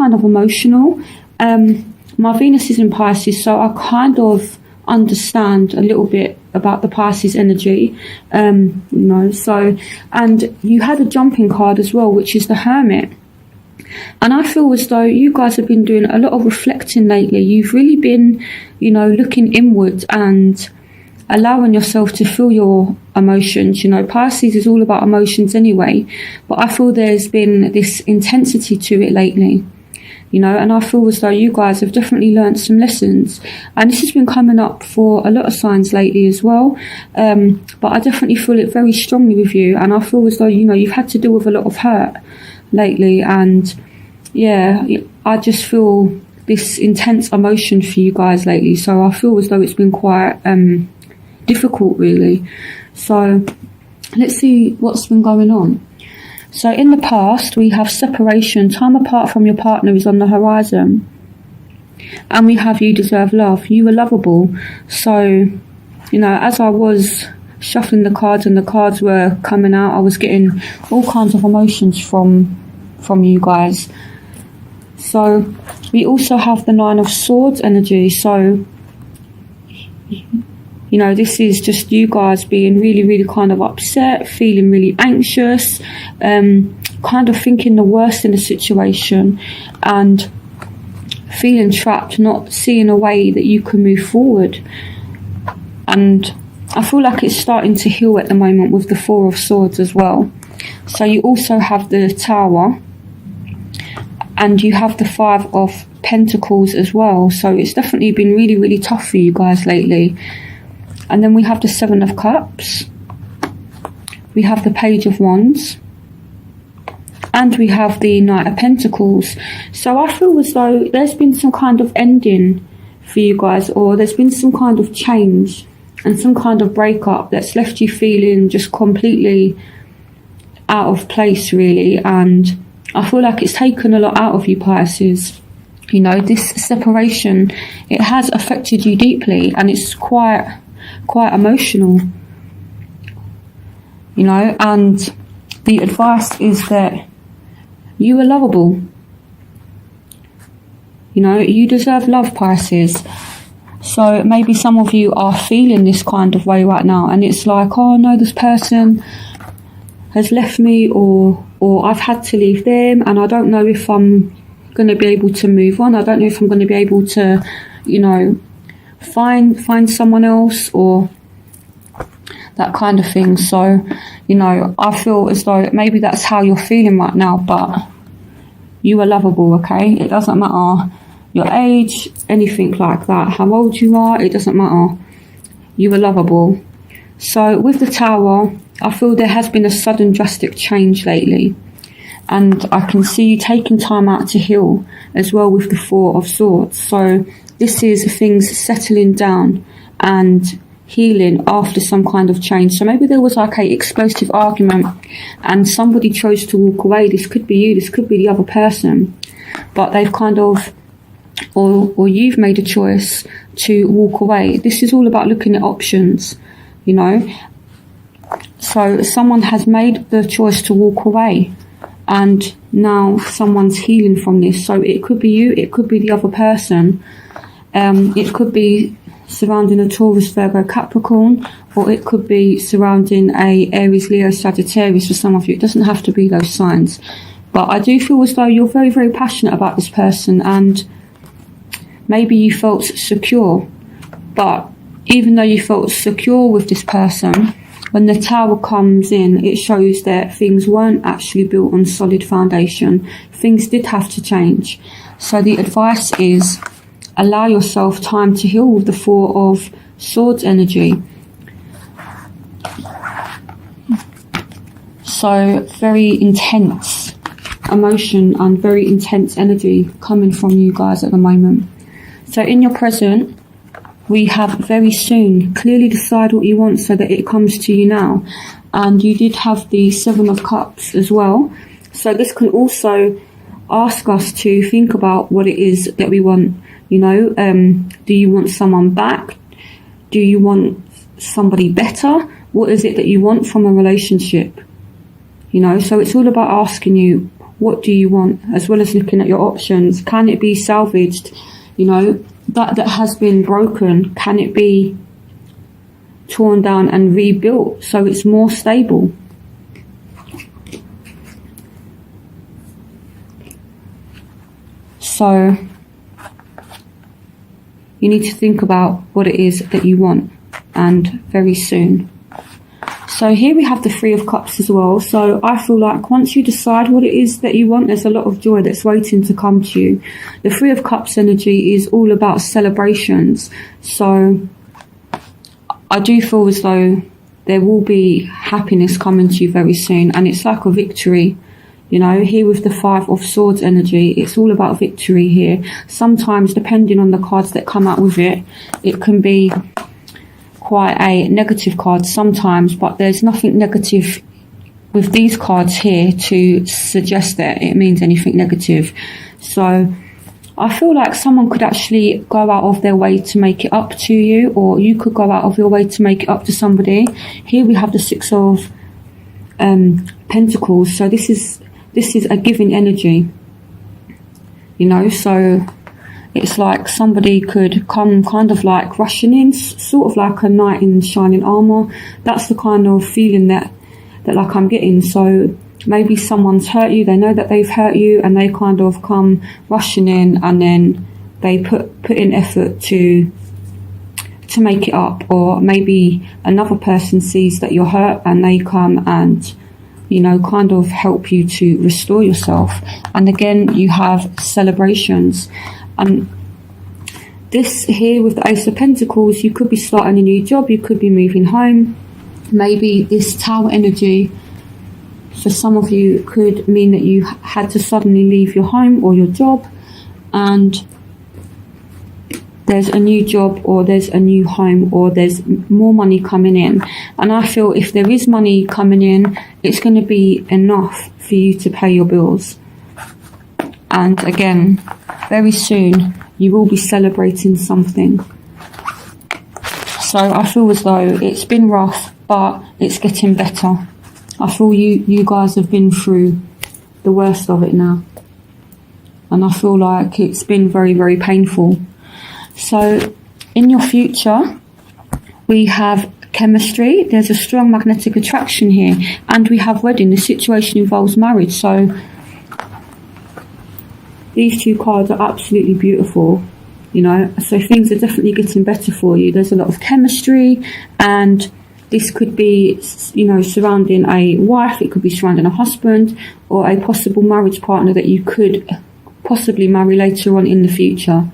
kind of emotional. My Venus is in Pisces, so I kind of understand a little bit about the Pisces energy, so, and you had a jumping card as well, which is the Hermit. And I feel as though you guys have been doing a lot of reflecting lately. You've really been, looking inwards and allowing yourself to feel your emotions. Pisces is all about emotions anyway, but I feel there's been this intensity to it lately, and I feel as though you guys have definitely learned some lessons, and this has been coming up for a lot of signs lately as well, but I definitely feel it very strongly with you, and I feel as though, you've had to deal with a lot of hurt lately, and yeah, I just feel this intense emotion for you guys lately, so I feel as though it's been quite difficult really. So let's see what's been going on. So in the past we have separation, time apart from your partner is on the horizon, and we have you deserve love, you were lovable. So as I was shuffling the cards and the cards were coming out, I was getting all kinds of emotions from you guys. So we also have the Nine of Swords energy, so this is just you guys being really, really kind of upset, feeling really anxious, kind of thinking the worst in the situation, and feeling trapped, not seeing a way that you can move forward. And I feel like it's starting to heal at the moment with the Four of Swords as well. So you also have the Tower, and you have the Five of Pentacles as well. So it's definitely been really, really tough for you guys lately. And then we have the Seven of Cups, we have the Page of Wands, and we have the Knight of Pentacles. So I feel as though there's been some kind of ending for you guys, or there's been some kind of change and some kind of breakup that's left you feeling just completely out of place really. And I feel like it's taken a lot out of you, Pisces. This separation, it has affected you deeply, and it's quite emotional, and the advice is that you are lovable. You deserve love, Pisces. So maybe some of you are feeling this kind of way right now, and it's like, oh no, this person has left me, or I've had to leave them, and I don't know if I'm going to be able to move on. I don't know if I'm going to be able to, find someone else, or that kind of thing. So I feel as though maybe that's how you're feeling right now, but you are lovable, okay? It doesn't matter your age, anything like that, how old you are, it doesn't matter. You are lovable. So with the Tower, I feel there has been a sudden drastic change lately, and I can see you taking time out to heal as well with the Four of Swords. So this is things settling down and healing after some kind of change. So maybe there was like a explosive argument and somebody chose to walk away. This could be you, this could be the other person, but they've kind of, or you've made a choice to walk away. This is all about looking at options, So someone has made the choice to walk away, and now someone's healing from this. So it could be you, it could be the other person. It could be surrounding a Taurus, Virgo, Capricorn, or it could be surrounding a Aries, Leo, Sagittarius for some of you. It doesn't have to be those signs. But I do feel as though you're very, very passionate about this person, and maybe you felt secure. But even though you felt secure with this person, when the Tower comes in, it shows that things weren't actually built on solid foundation. Things did have to change. So the advice is, allow yourself time to heal with the Four of Swords energy. So very intense emotion and very intense energy coming from you guys at the moment. So in your present, we have very soon. Clearly decide what you want so that it comes to you now. And you did have the Seven of Cups as well. So this can also ask us to think about what it is that we want. Do you want someone back? Do you want somebody better? What is it that you want from a relationship? So it's all about asking you, what do you want, as well as looking at your options. Can it be salvaged? You know, that has been broken, can it be torn down and rebuilt so it's more stable? So you need to think about what it is that you want, and very soon. So here we have the Three of Cups as well. So I feel like once you decide what it is that you want, there's a lot of joy that's waiting to come to you. The Three of Cups energy is all about celebrations. So I do feel as though there will be happiness coming to you very soon, and it's like a victory. You know, here with the Five of Swords energy, it's all about victory here. Sometimes, depending on the cards that come out with it, it can be quite a negative card sometimes, but there's nothing negative with these cards here to suggest that it means anything negative. So I feel like someone could actually go out of their way to make it up to you, or you could go out of your way to make it up to somebody. Here we have the Six of Pentacles. So this is a giving energy, you know, so it's like somebody could come kind of like rushing in, sort of like a knight in shining armor. That's the kind of feeling that like I'm getting. So maybe someone's hurt you, they know that they've hurt you, and they kind of come rushing in, and then they put in effort to make it up. Or maybe another person sees that you're hurt and they come and, you know, kind of help you to restore yourself. And again, you have celebrations. This here with the Ace of Pentacles, you could be starting a new job, you could be moving home. Maybe this Tower energy for some of you could mean that you had to suddenly leave your home or your job, and there's a new job, or there's a new home, or there's more money coming in. And I feel if there is money coming in, it's going to be enough for you to pay your bills. And again, very soon you will be celebrating something. So I feel as though it's been rough, but it's getting better. I feel you guys have been through the worst of it now, and I feel like it's been very, very painful. So in your future, we have chemistry, there's a strong magnetic attraction here, and we have wedding. The situation involves marriage. So these two cards are absolutely beautiful, you know, so things are definitely getting better for you. There's a lot of chemistry, and this could be, you know, surrounding a wife, it could be surrounding a husband, or a possible marriage partner that you could possibly marry later on in the future.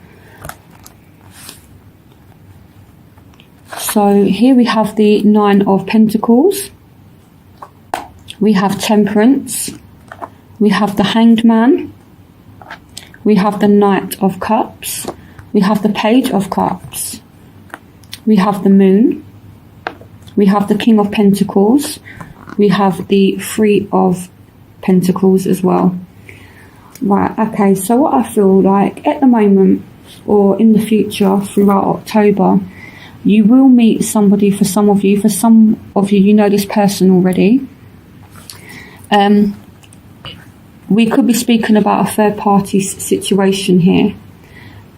So here we have the Nine of Pentacles, we have Temperance, we have the Hanged Man, we have the Knight of Cups, we have the Page of Cups, we have the Moon, we have the King of Pentacles, we have the Three of Pentacles as well. Right, okay, so what I feel like at the moment, or in the future throughout October, you will meet somebody. For some of you, you know this person already. We could be speaking about a third party situation here.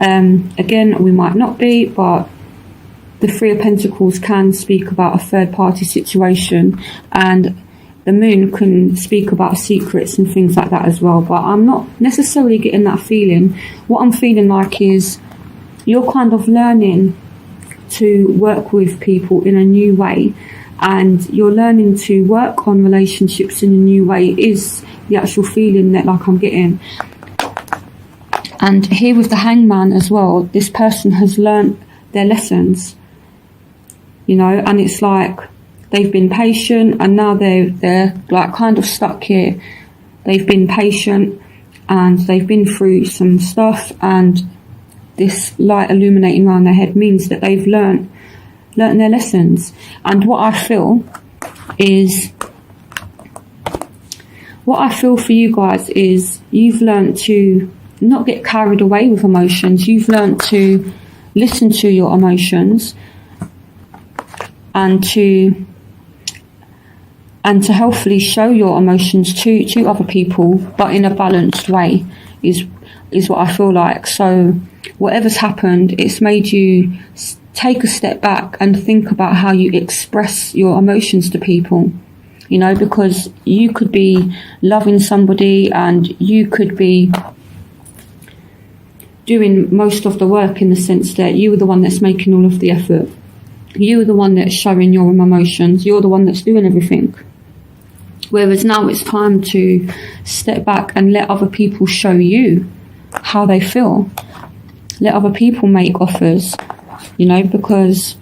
Again, we might not be, but the Three of Pentacles can speak about a third party situation, and the Moon can speak about secrets and things like that as well. But I'm not necessarily getting that feeling. What I'm feeling like is you're kind of learning to work with people in a new way, and you're learning to work on relationships in a new way is the actual feeling that like I'm getting. And here with the Hangman as well, this person has learnt their lessons, you know, and it's like they've been patient, and now they're like kind of stuck here. They've been patient and they've been through some stuff, and this light illuminating around their head means that they've learnt their lessons. And what I feel for you guys is you've learnt to not get carried away with emotions. You've learnt to listen to your emotions and to and to healthily show your emotions to other people, but in a balanced way, is what I feel like. So whatever's happened, it's made you take a step back and think about how you express your emotions to people, you know, because you could be loving somebody and you could be doing most of the work, in the sense that you were the one that's making all of the effort. You were the one that's showing your emotions. You're the one that's doing everything. Whereas now it's time to step back and let other people show you how they feel. Let other people make offers, you know, because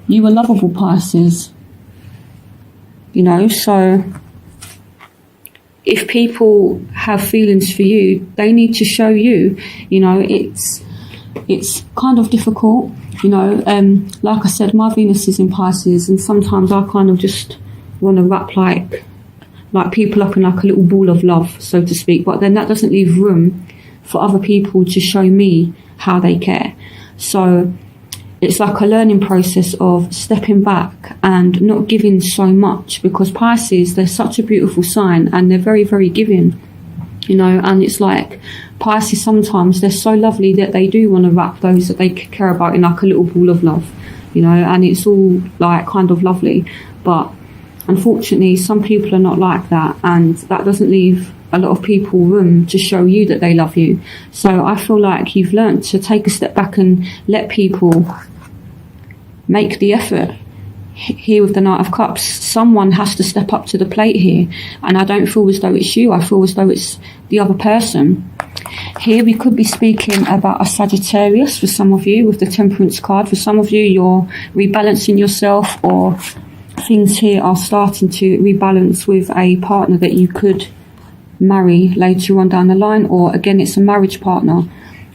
you are lovable, Pisces. You know, so if people have feelings for you, they need to show you. You know, it's kind of difficult, you know. Like I said, my Venus is in Pisces, and sometimes I kind of just want to wrap like people up in like a little ball of love, so to speak. But then that doesn't leave room for other people to show me how they care. So it's like a learning process of stepping back and not giving so much, because Pisces, they're such a beautiful sign and they're very, very giving, you know. And it's like Pisces, sometimes they're so lovely that they do want to wrap those that they care about in like a little ball of love, you know, and it's all like kind of lovely. But unfortunately, some people are not like that, and that doesn't leave a lot of people room to show you that they love you. So I feel like you've learnt to take a step back and let people make the effort. Here with the Knight of Cups, someone has to step up to the plate here, and I don't feel as though it's you. I feel as though it's the other person. Here we could be speaking about a Sagittarius for some of you with the Temperance card. For some of you, you're rebalancing yourself, or things here are starting to rebalance with a partner that you could marry later on down the line, or again, it's a marriage partner,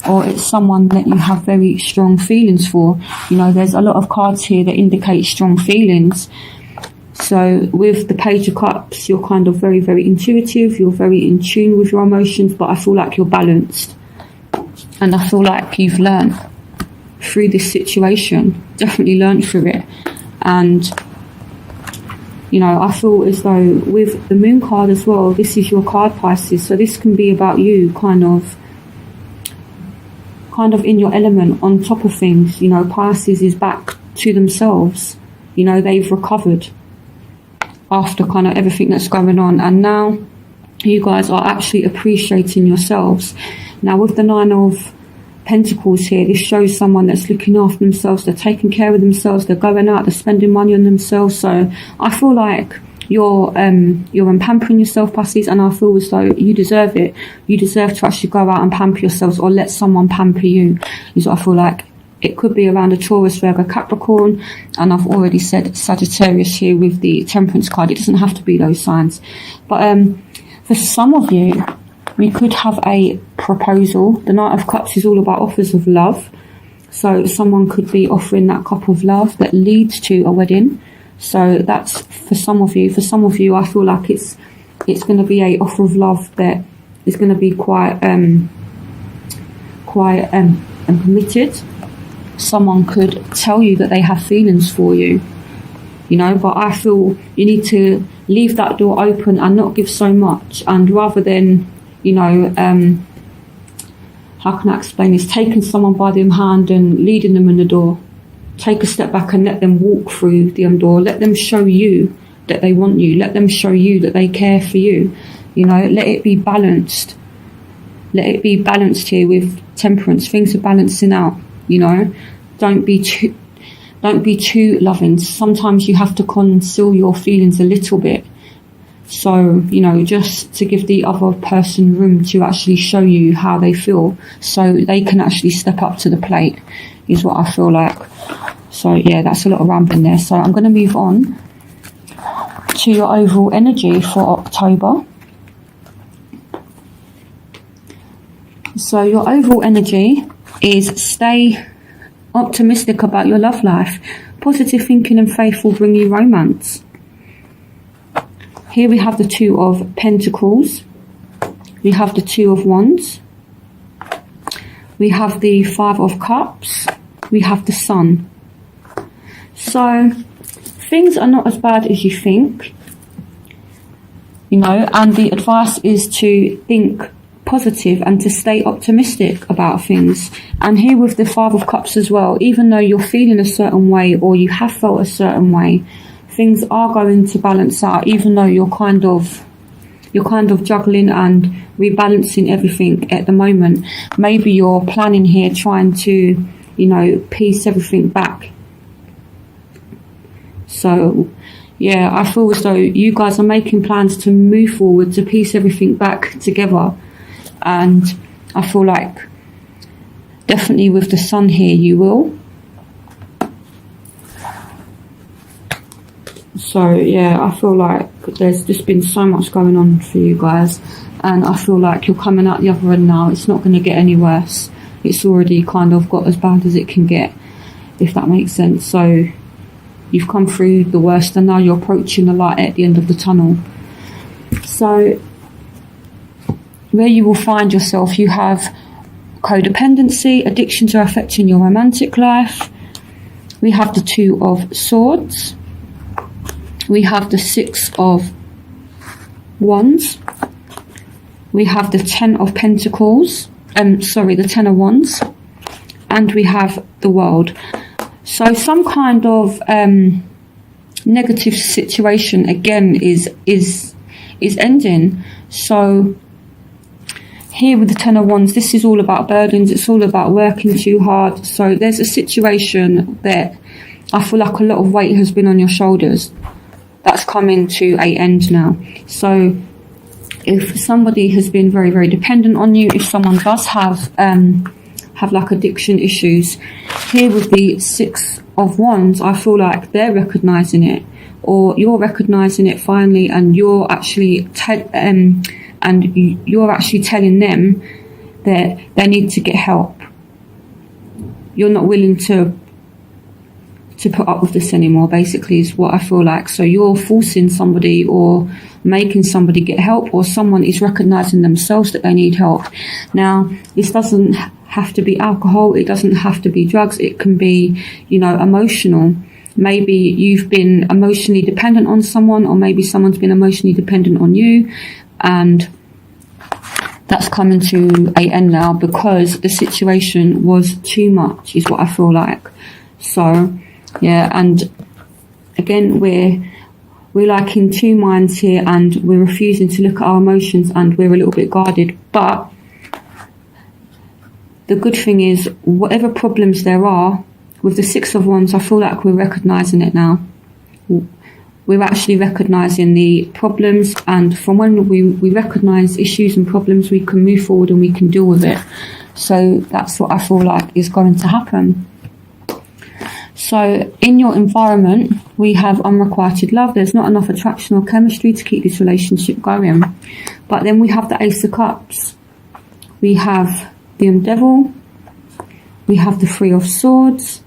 or it's someone that you have very strong feelings for. You know, there's a lot of cards here that indicate strong feelings. So with the Page of Cups, you're kind of very, very intuitive, you're very in tune with your emotions, but I feel like you're balanced, and I feel like you've learned through this situation, definitely learned through it. And you know, I feel as though with the Moon card as well, this is your card, Pisces, so this can be about you kind of in your element, on top of things. You know, Pisces is back to themselves. You know, they've recovered after kind of everything that's going on, and now you guys are actually appreciating yourselves. Now with the Nine of Pentacles here, this shows someone that's looking after themselves, they're taking care of themselves, they're going out, they're spending money on themselves. So I feel like you're pampering yourself, Pisces, and I feel as though you deserve it. You deserve to actually go out and pamper yourselves, or let someone pamper you, is what I feel like. It could be around a Taurus, Virgo, Capricorn, and I've already said Sagittarius here with the Temperance card. It doesn't have to be those signs, but for some of you, we could have a proposal. The Knight of Cups is all about offers of love. So someone could be offering that cup of love that leads to a wedding. So that's for some of you. For some of you, I feel like it's going to be a offer of love that is going to be quite committed. Someone could tell you that they have feelings for you, you know, but I feel you need to leave that door open and not give so much. And rather than, you know, how can I explain this? Taking someone by the hand and leading them in the door. Take a step back and let them walk through the door. Let them show you that they want you. Let them show you that they care for you. You know, let it be balanced. Let it be balanced here with Temperance. Things are balancing out, you know. Don't be too loving. Sometimes you have to conceal your feelings a little bit. So, you know, just to give the other person room to actually show you how they feel, so they can actually step up to the plate, is what I feel like. So yeah, that's a lot of rambling there. So I'm going to move on to your overall energy for October. So your overall energy is stay optimistic about your love life. Positive thinking and faith will bring you romance. Here we have the Two of Pentacles. We have the Two of Wands. We have the Five of Cups. We have the Sun. So things are not as bad as you think, you know, and the advice is to think positive and to stay optimistic about things. And here with the Five of Cups as well, even though you're feeling a certain way or you have felt a certain way, things are going to balance out, even though you're kind of juggling and rebalancing everything at the moment. Maybe you're planning here trying to, you know, piece everything back. So yeah, I feel as though you guys are making plans to move forward, to piece everything back together. And I feel like definitely with the Sun here you will. So yeah, I feel like there's just been so much going on for you guys, and I feel like you're coming out the other end now. It's not going to get any worse. It's already kind of got as bad as it can get, if that makes sense. So you've come through the worst and now you're approaching the light at the end of the tunnel. So where you will find yourself, you have codependency, addictions are affecting your romantic life. We have the Two of Swords. We have the Six of Wands. We have the Ten of Pentacles. The Ten of Wands. And we have the World. So some kind of negative situation again is ending. So here with the Ten of Wands, this is all about burdens. It's all about working too hard. So there's a situation that I feel like a lot of weight has been on your shoulders. That's coming to an end now. So if somebody has been very, very dependent on you, if someone does have like addiction issues, here with the Six of Wands, I feel like they're recognizing it, or you're recognizing it finally, and you're actually telling them that they need to get help. You're not willing to put up with this anymore, basically, is what I feel like. So you're forcing somebody or making somebody get help, or someone is recognizing themselves that they need help. Now, this doesn't have to be alcohol, it doesn't have to be drugs, it can be, you know, emotional. Maybe you've been emotionally dependent on someone, or maybe someone's been emotionally dependent on you, and that's coming to an end now because the situation was too much, is what I feel like. So yeah, and again, we're like in two minds here, and we're refusing to look at our emotions, and we're a little bit guarded. But the good thing is, whatever problems there are with the Six of Wands, I feel like we're recognising it now. We're actually recognising the problems, and from when we recognise issues and problems, we can move forward and we can deal with it. So that's what I feel like is going to happen. So in your environment, we have unrequited love. There's not enough attraction or chemistry to keep this relationship going. But then we have the Ace of Cups. We have the Devil. We have the Three of Swords.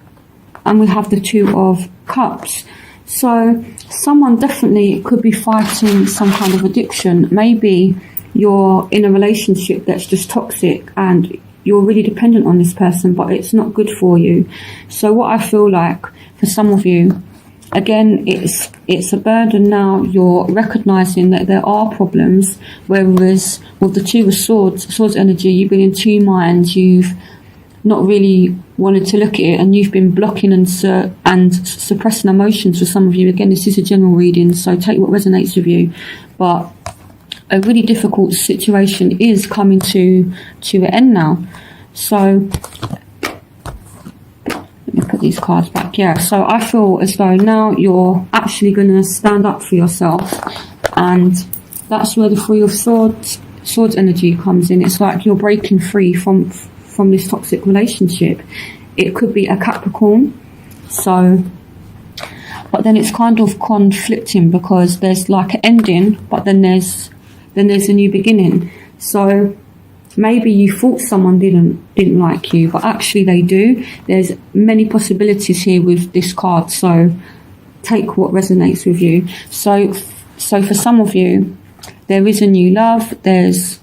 And we have the Two of Cups. So someone definitely could be fighting some kind of addiction. Maybe you're in a relationship that's just toxic and you're really dependent on this person, but it's not good for you. So what I feel like for some of you, again, it's a burden now. You're recognising that there are problems, whereas with the Two of Swords energy, you've been in two minds. You've not really wanted to look at it, and you've been blocking and suppressing emotions for some of you. Again, this is a general reading, so take what resonates with you. But a really difficult situation is coming to an end now. So let me put these cards back. Yeah, so I feel as though now you're actually going to stand up for yourself, and that's where the Three of Swords energy comes in. It's like you're breaking free from this toxic relationship. It could be a Capricorn, so, but then it's kind of conflicting because there's like an ending, but then there's a new beginning. So maybe you thought someone didn't like you, but actually they do. There's many possibilities here with this card, so take what resonates with you. So for some of you, there is a new love. There's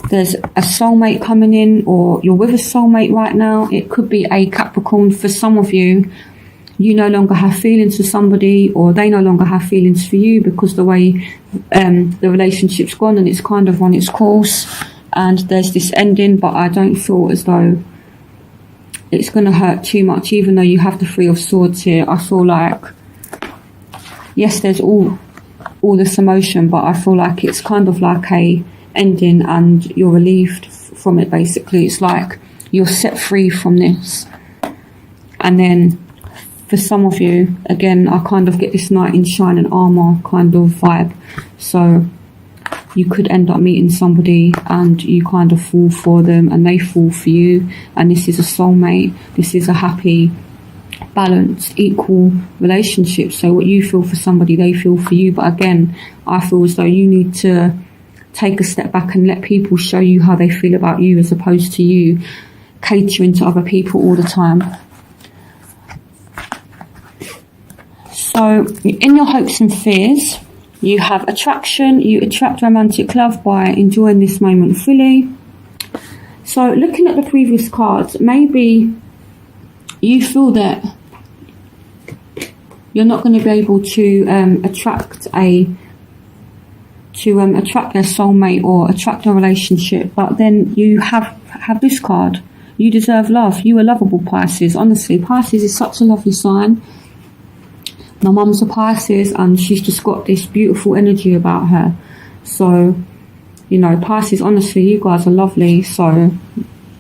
a soulmate coming in, or you're with a soulmate right now. It could be a Capricorn. For some of you, you no longer have feelings for somebody, or they no longer have feelings for you, because the way the relationship's gone and it's kind of run its course, and there's this ending. But I don't feel as though it's going to hurt too much, even though you have the Three of Swords here. I feel like, yes, there's all this emotion, but I feel like it's kind of like a ending, and you're relieved from it. Basically, it's like you're set free from this. And then for some of you, again, I kind of get this knight in shining armor kind of vibe. So you could end up meeting somebody and you kind of fall for them and they fall for you, and this is a soulmate. This is a happy, balanced, equal relationship. So what you feel for somebody, they feel for you. But again, I feel as though you need to take a step back and let people show you how they feel about you, as opposed to you catering to other people all the time. So in your hopes and fears, you have attraction. You attract romantic love by enjoying this moment fully. So looking at the previous cards, maybe you feel that you're not going to be able to attract their soulmate or attract a relationship, but then you have this card. You deserve love. You are lovable, Pisces. Honestly, Pisces is such a lovely sign. My mum's a Pisces and she's just got this beautiful energy about her. So, you know, Pisces, honestly, you guys are lovely. So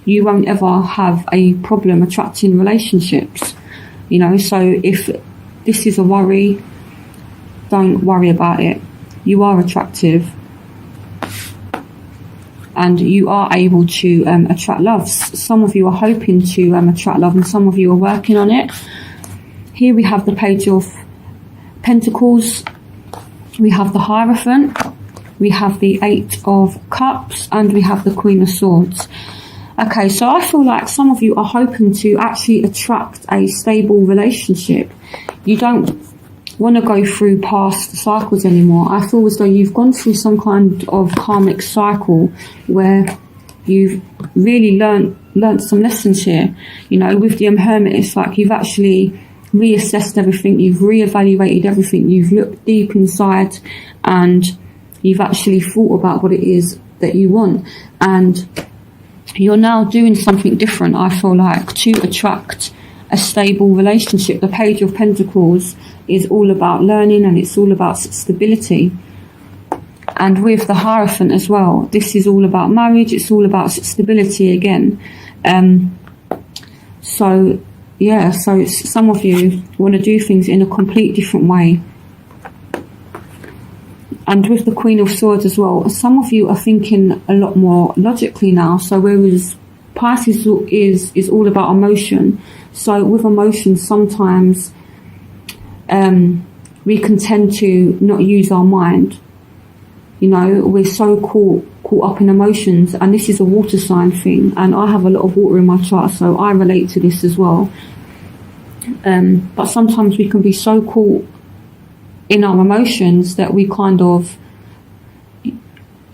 you won't ever have a problem attracting relationships. You know, so if this is a worry, don't worry about it. You are attractive. And you are able to attract love. Some of you are hoping to attract love, and some of you are working on it. Here we have the Page of Pentacles, we have the Hierophant, we have the Eight of Cups, and we have the Queen of Swords. Okay, so I feel like some of you are hoping to actually attract a stable relationship. You don't want to go through past cycles anymore. I feel as though you've gone through some kind of karmic cycle where you've really learnt some lessons here. You know, with the Hermit, it's like you've actually reassessed everything, you've reevaluated everything, you've looked deep inside, and you've actually thought about what it is that you want, and you're now doing something different, I feel like, to attract a stable relationship. The Page of Pentacles is all about learning, and it's all about stability. And with the Hierophant as well, this is all about marriage, it's all about stability again. So yeah, so some of you want to do things in a complete different way. And with the Queen of Swords as well, some of you are thinking a lot more logically now. So whereas Pisces is all about emotion, so with emotion sometimes we can tend to not use our mind. You know, we're so caught up in emotions, and this is a water sign thing, and I have a lot of water in my chart, so I relate to this as well. But sometimes we can be so caught in our emotions that we kind of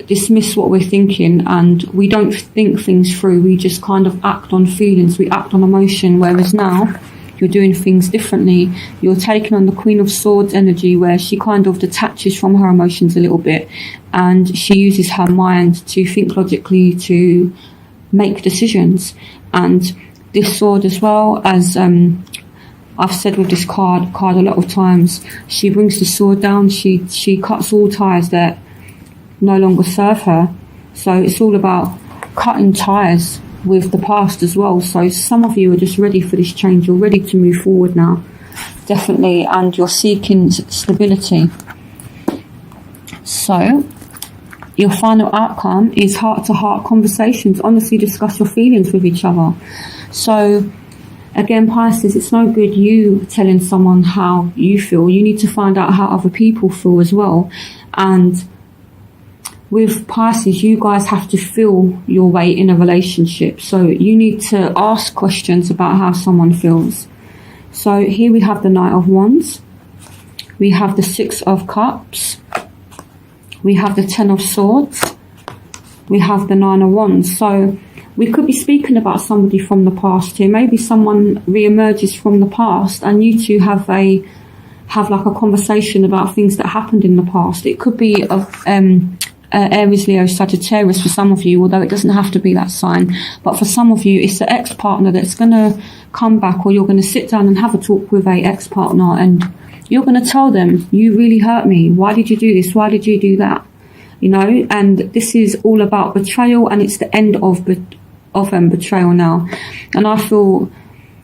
dismiss what we're thinking, and we don't think things through. We just kind of act on feelings, we act on emotion, whereas now you're doing things differently. You're taking on the Queen of Swords energy, where she kind of detaches from her emotions a little bit, and she uses her mind to think logically, to make decisions. And this sword as well, as I've said with this card a lot of times, she brings the sword down, she cuts all ties that no longer serve her. So it's all about cutting ties with the past as well. So some of you are just ready for this change. You're ready to move forward now, definitely, and you're seeking stability. So your final outcome is heart-to-heart conversations. Honestly discuss your feelings with each other. So again, Pisces, it's no good you telling someone how you feel. You need to find out how other people feel as well. And with Pisces, you guys have to feel your way in a relationship. So you need to ask questions about how someone feels. So here we have the Knight of Wands. We have the Six of Cups. We have the Ten of Swords. We have the Nine of Wands. So we could be speaking about somebody from the past here. Maybe someone re-emerges from the past and you two have like a conversation about things that happened in the past. It could be of Aries, Leo, Sagittarius for some of you, although it doesn't have to be that sign. But for some of you, it's the ex-partner that's going to come back, or you're going to sit down and have a talk with a ex-partner and you're going to tell them, you really hurt me. Why did you do this? Why did you do that? You know, and this is all about betrayal, and it's the end of betrayal now. And I feel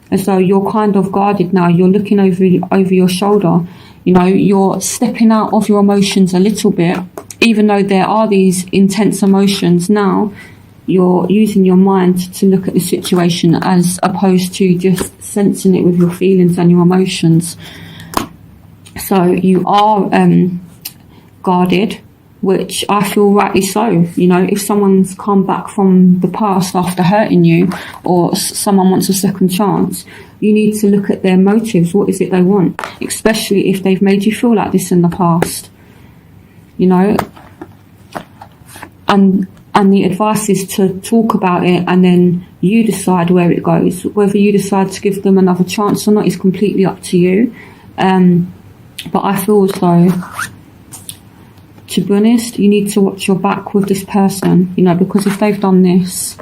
as though you're kind of guarded now. You're looking over your shoulder. You know, you're stepping out of your emotions a little bit. Even though there are these intense emotions now, you're using your mind to look at the situation as opposed to just sensing it with your feelings and your emotions. So you are guarded, which I feel rightly so. You know, if someone's come back from the past after hurting you, or someone wants a second chance, you need to look at their motives. What is it they want? Especially if they've made you feel like this in the past. You know, and the advice is to talk about it, and then you decide where it goes. Whether you decide to give them another chance or not is completely up to you. But I feel as though, to be honest, you need to watch your back with this person, you know, because if they've done this,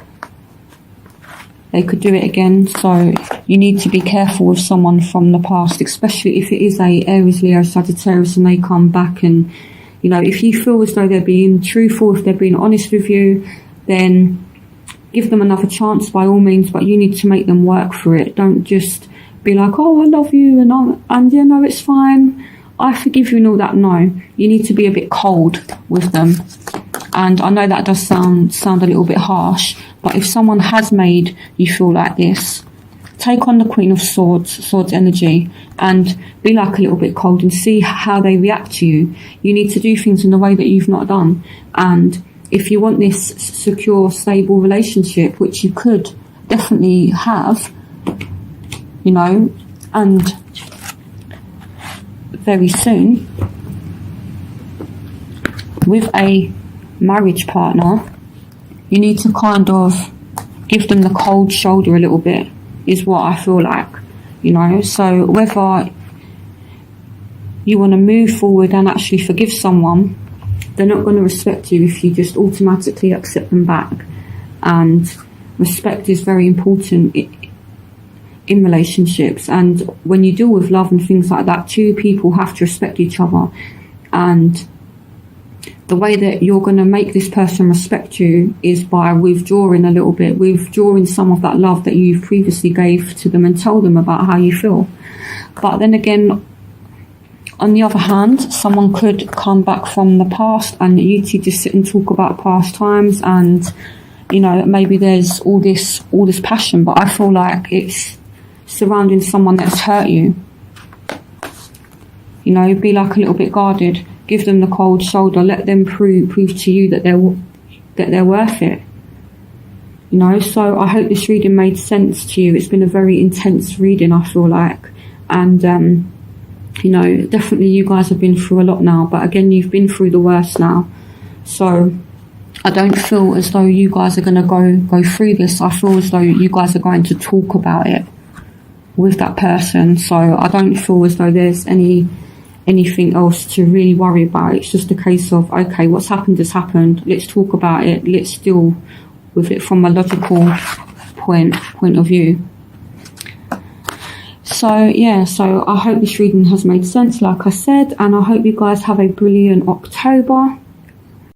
they could do it again. So you need to be careful with someone from the past, especially if it is a Aries, Leo, Sagittarius and they come back. And you know, if you feel as though they're being truthful, if they're being honest with you, then give them another chance by all means, but you need to make them work for it. Don't just be like, oh, I love you, and you know, it's fine, I forgive you and all that. No, you need to be a bit cold with them. And I know that does sound a little bit harsh, but if someone has made you feel like this, take on the Queen of Swords energy, and be like a little bit cold and see how they react to you. You need to do things in a way that you've not done. And if you want this secure, stable relationship, which you could definitely have, you know, and very soon, with a marriage partner, you need to kind of give them the cold shoulder a little bit, is what I feel like, you know. So whether you want to move forward and actually forgive someone, they're not going to respect you if you just automatically accept them back. And respect is very important in relationships, and when you deal with love and things like that, two people have to respect each other. And the way that you're going to make this person respect you is by withdrawing a little bit, withdrawing some of that love that you've previously gave to them, and tell them about how you feel. But then again, on the other hand, someone could come back from the past and you two just sit and talk about past times, and you know, maybe there's all this passion, but I feel like it's surrounding someone that's hurt you. You know, be like a little bit guarded. Give them the cold shoulder. Let them prove to you that they're worth it. You know, so I hope this reading made sense to you. It's been a very intense reading, I feel like. And, you know, definitely you guys have been through a lot now. But again, you've been through the worst now. So I don't feel as though you guys are going to go through this. I feel as though you guys are going to talk about it with that person. So I don't feel as though there's anything else to really worry about. It's just a case of, okay, what's happened has happened. Let's talk about it. Let's deal with it from a logical point of view. So yeah, so I hope this reading has made sense, like I said, and I hope you guys have a brilliant October.